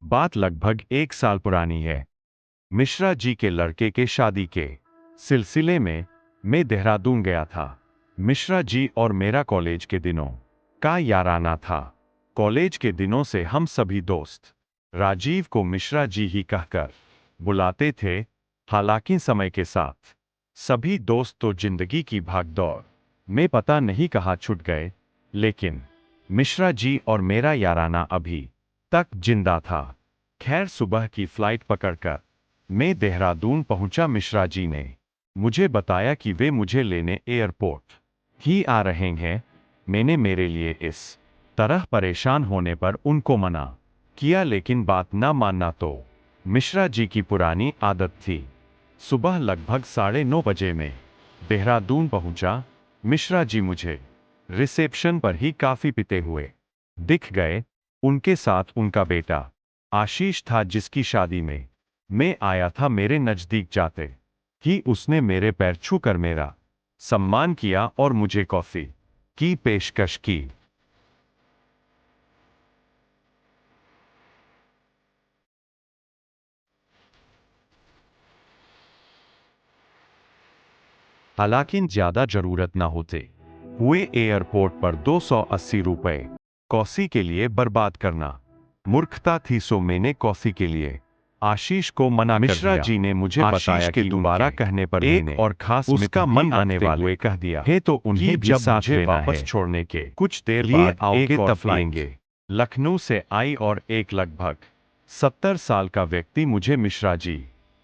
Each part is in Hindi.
बात लगभग 1 साल पुरानी है। मिश्रा जी के लड़के के शादी के सिलसिले में मैं देहरादून गया था। मिश्रा जी और मेरा कॉलेज के दिनों का याराना था। कॉलेज के दिनों से हम सभी दोस्त राजीव को मिश्रा जी ही कहकर बुलाते थे। हालांकि समय के साथ सभी दोस्त तो जिंदगी की भागदौड़ में पता नहीं कहाँ छूट गए, लेकिन मिश्रा जी और मेरा याराना अभी तक जिंदा था। खैर, सुबह की फ्लाइट पकड़कर मैं देहरादून पहुंचा। मिश्रा जी ने मुझे बताया कि वे मुझे लेने एयरपोर्ट ही आ रहे हैं। मैंने मेरे लिए इस तरह परेशान होने पर उनको मना किया, लेकिन बात ना मानना तो मिश्रा जी की पुरानी आदत थी। सुबह लगभग 9:30 बजे में देहरादून पहुंचा। मिश्रा जी मुझे रिसेप्शन पर ही काफी पीते हुए दिख गए। उनके साथ उनका बेटा आशीष था, जिसकी शादी में मैं आया था। मेरे नजदीक जाते ही उसने मेरे पैर छूकर मेरा सम्मान किया और मुझे कॉफी की पेशकश की। हालांकि ज्यादा जरूरत न होते हुए एयरपोर्ट पर 280 रुपए कॉफी के लिए बर्बाद करना मूर्खता थी, सो मैंने कॉफी के लिए आशीष को मना कर दिया। मिश्रा जी ने मुझे बताया कि दोबारा कहने पर एक और खास उसका मन आने वाले कह दिया है, तो उन्हें जब मुझे वापस छोड़ने के कुछ देर बाद आओगे तब आएंगे। लखनऊ से आई और एक लगभग 70 साल का व्यक्ति मुझे मिश्रा जी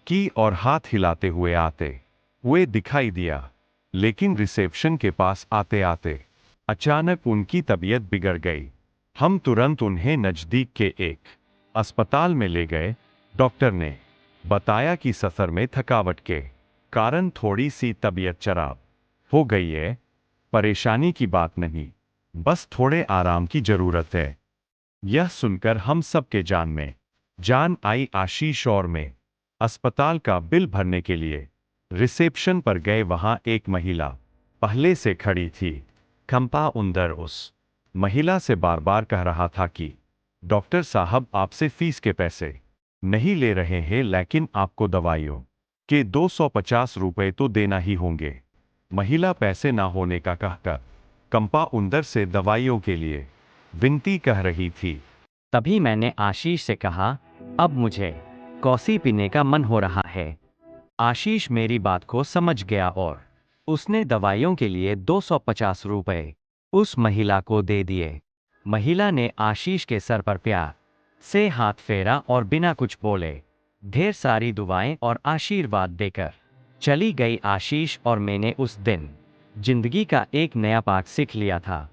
की और हाथ हिलाते हुए आते हुए दिखाई दिया, लेकिन रिसेप्शन के पास आते आते अचानक उनकी तबीयत बिगड़ गई। हम तुरंत उन्हें नजदीक के एक अस्पताल में ले गए। डॉक्टर ने बताया कि सफर में थकावट के कारण थोड़ी सी तबीयत खराब हो गई है। परेशानी की बात नहीं, बस थोड़े आराम की जरूरत है। यह सुनकर हम सबके जान में जान आई। आशीष और मैं अस्पताल का बिल भरने के लिए रिसेप्शन पर गए। वहां एक महिला पहले से खड़ी थी। कंपाउंडर उस महिला से बार बार कह रहा था कि डॉक्टर साहब आपसे फीस के पैसे नहीं ले रहे हैं, लेकिन आपको दवाइयों के 250 रुपए तो देना ही होंगे। महिला पैसे ना होने का कहकर कंपाउंडर से दवाइयों के लिए विनती कह रही थी। तभी मैंने आशीष से कहा, अब मुझे कॉफी पीने का मन हो रहा है। आशीष मेरी बात को समझ गया और उसने दवाइयों के लिए 250 रुपए उस महिला को दे दिए। महिला ने आशीष के सर पर प्यार से हाथ फेरा और बिना कुछ बोले ढेर सारी दुआएं और आशीर्वाद देकर चली गई। आशीष और मैंने उस दिन जिंदगी का एक नया पाठ सीख लिया था।